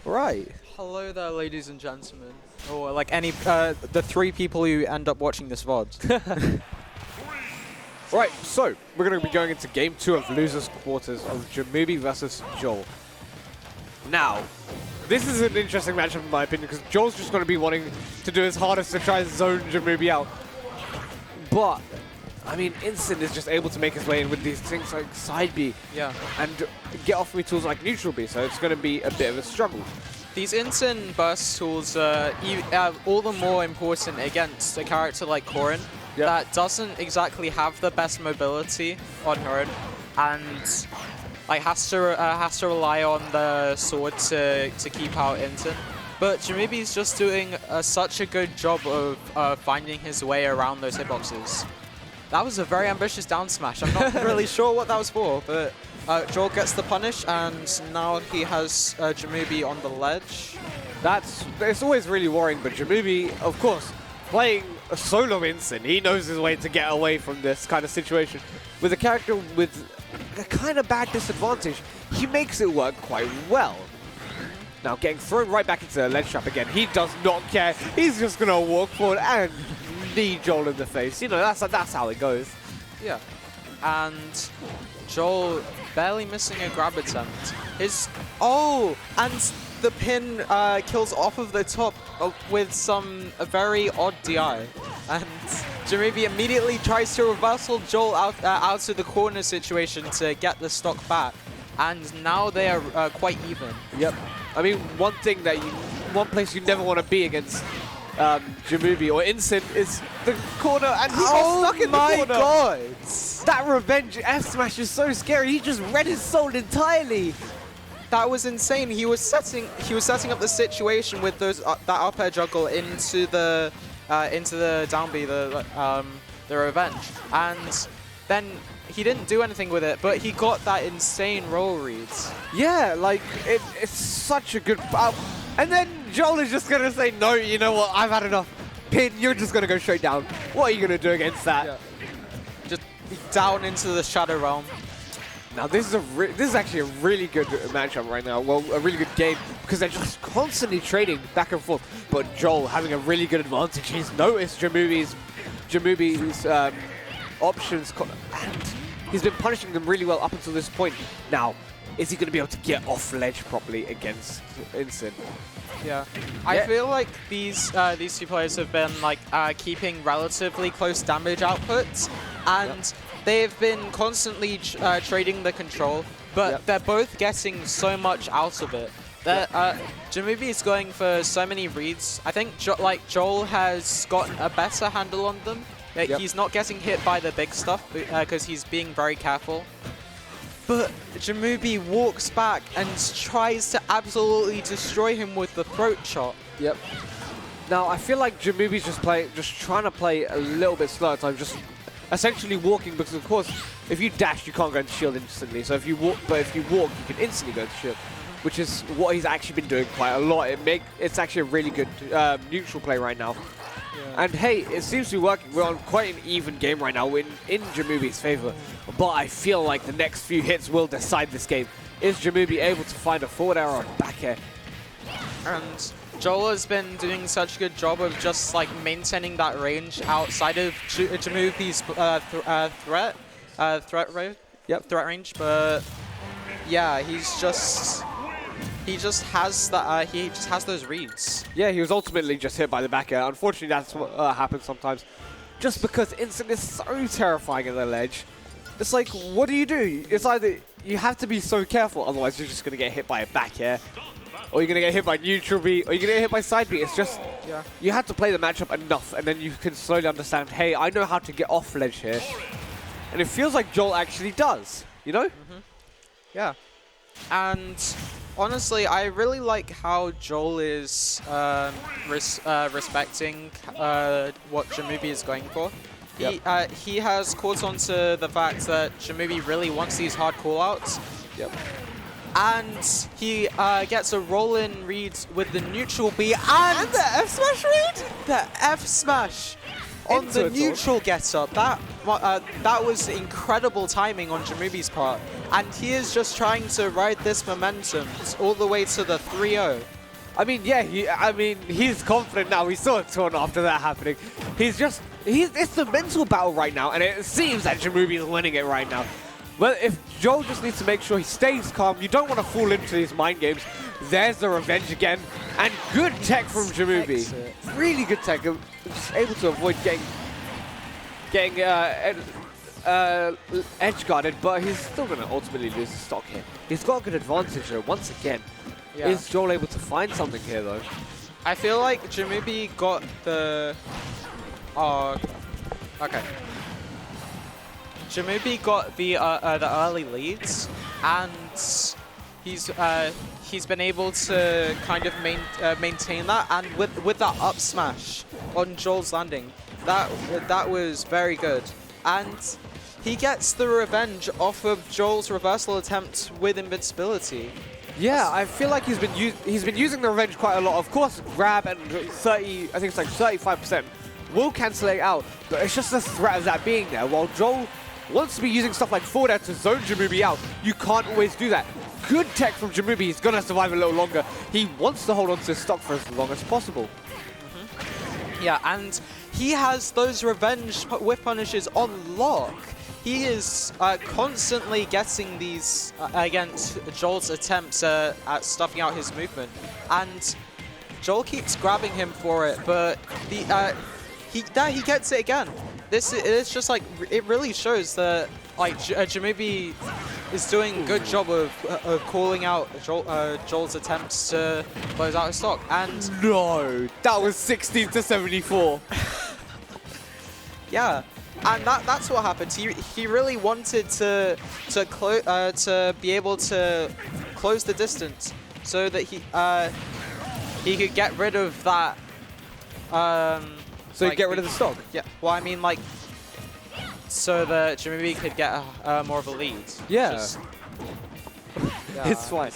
Right. Hello there, ladies and gentlemen. Or like the 3 people who end up watching this VOD. Right, so we're going to be going into game 2 of losers quarters of Gemuby versus Jole. Now, this is an interesting matchup in my opinion because Joel's just going to be wanting to do his hardest to try and zone Gemuby out. But, I mean, Instant is just able to make his way in with these things like side B and get off me tools like neutral B, so it's going to be a bit of a struggle. These instant burst tools are all the more important against a character like Corrin that doesn't exactly have the best mobility on her own, and like has to rely on the sword to keep out instant. But Gemuby's just doing such a good job of finding his way around those hitboxes. That was a very ambitious down smash. I'm not really sure what that was for, but Jole gets the punish, and now he has Gemuby on the ledge. It's always really worrying, but Gemuby, of course, playing a solo instant, he knows his way to get away from this kind of situation. With a character with a kind of bad disadvantage, he makes it work quite well. Now getting thrown right back into the ledge trap again, he does not care. He's just going to walk forward and knee Jole in the face. You know, that's how it goes. Yeah. And Jole barely missing a grab attempt. And the pin kills off of the top with a very odd DI. And Gemuby immediately tries to reversal Jole out of the corner situation to get the stock back. And now they are quite even. Yep. I mean, one place you never want to be against Gemuby or Instant is the corner, and he got stuck in the corner. Oh my god! That revenge F smash is so scary. He just read his soul entirely. That was insane. He was setting up the situation with those that up air juggle into the down B, the revenge, and then he didn't do anything with it, but he got that insane roll reads. Yeah, like it's such a good. And then Jole is just gonna say, no, you know what? I've had enough. Pin, you're just gonna go straight down. What are you gonna do against that? Yeah. Just down into the Shadow Realm. Now this is actually a really good matchup right now. Well, a really good game because they're just constantly trading back and forth. But Jole having a really good advantage. He's noticed Gemuby's options, and he's been punishing them really well up until this point. Now, is he going to be able to get off ledge properly against Instant? Yeah. I feel like these 2 players have been like keeping relatively close damage outputs, and they've been constantly trading the control, but they're both getting so much out of it. Gemuby is going for so many reads. I think Jole has gotten a better handle on them. He's not getting hit by the big stuff because he's being very careful. But Gemuby walks back and tries to absolutely destroy him with the throat chop. Yep. Now I feel like Gemuby's just trying to play a little bit slow at times, just essentially walking, because of course if you dash you can't go into shield instantly. So if you walk, you can instantly go into shield, which is what he's actually been doing quite a lot. It's actually a really good neutral play right now. Yeah. And hey, it seems to be working. We're on quite an even game right now in Gemuby's favor. But I feel like the next few hits will decide this game. Is Gemuby able to find a forward air or back air? And Jole has been doing such a good job of just like maintaining that range outside of Gemuby's threat range. But yeah, he just has those reads. Yeah, he was ultimately just hit by the back air. Unfortunately, that's what happens sometimes. Just because Instant is so terrifying at the ledge. It's like, what do? It's either you have to be so careful, otherwise you're just going to get hit by a back air, or you're going to get hit by neutral B, or you're going to get hit by side B. It's just, you have to play the matchup enough, and then you can slowly understand, hey, I know how to get off ledge here. And it feels like Jole actually does, you know? Mm-hmm. Yeah. And honestly, I really like how Jole is respecting what Gemuby is going for. He has caught on to the fact that Gemuby really wants these hard callouts. Yep. And he gets a roll-in read with the neutral B and the F smash read? The F smash on the neutral get-up. That was incredible timing on Gemuby's part. And he is just trying to ride this momentum all the way to the 3-0. I mean, yeah, he's confident now. We saw a taunt after that happening. It's the mental battle right now, and it seems that Gemuby is winning it right now. Well, if Jole just needs to make sure he stays calm, you don't want to fall into these mind games. There's the revenge again, and good tech from Gemuby. Really good tech, just able to avoid getting edge guarded, but he's still going to ultimately lose the stock here. He's got a good advantage though, once again. Yeah. Is Jole able to find something here though? I feel like Gemuby got the... okay. Gemuby got the early leads, and he's been able to kind of maintain that, and with that up smash on Jole's landing, that was very good, and he gets the revenge off of Jole's reversal attempt with invincibility. Yeah, I feel like he's been using the revenge quite a lot. Of course, grab and 30, I think it's like 35% will cancel it out, but it's just the threat of that being there. While Jole wants to be using stuff like forward air to zone Gemuby out, you can't always do that. Good tech from Gemuby. He's gonna survive a little longer. He wants to hold on to his stock for as long as possible. Yeah, and he has those revenge whip punishes on lock. He is constantly getting these against Jole's attempts at stuffing out his movement, and Jole keeps grabbing him for it, but he gets it again. It's just like, it really shows that like Gemuby is doing a good job of calling out Jole's attempts to close out his stock. And no, that was 16 to 74. Yeah, and that's what happened. He really wanted to be able to close the distance so that he could get rid of that. So like, get rid of the stock? Yeah. Well, I mean, like, so that Gemuby could get more of a lead. Yeah. Yeah. It's fine.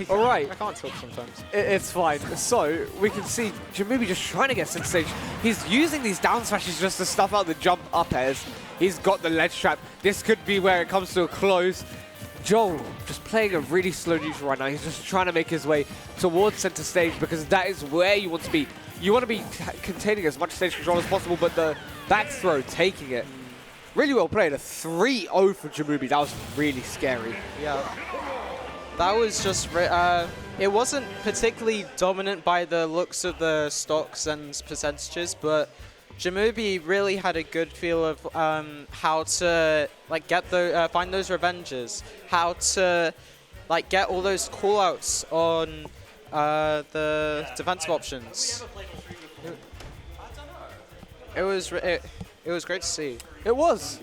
All right. I can't talk sometimes. It's fine. So we can see Gemuby just trying to get center stage. He's using these down smashes just to stuff out the jump up airs. He's got the ledge trap. This could be where it comes to a close. Jole just playing a really slow neutral right now. He's just trying to make his way towards center stage because that is where you want to be. You want to be containing as much stage control as possible, but the back throw, taking it. Really well played. A 3-0 for Gemuby. That was really scary. Yeah. That was just... it wasn't particularly dominant by the looks of the stocks and percentages, but Gemuby really had a good feel of how to like get the find those revenges, how to like get all those callouts on the defensive options. It was great to see. It was.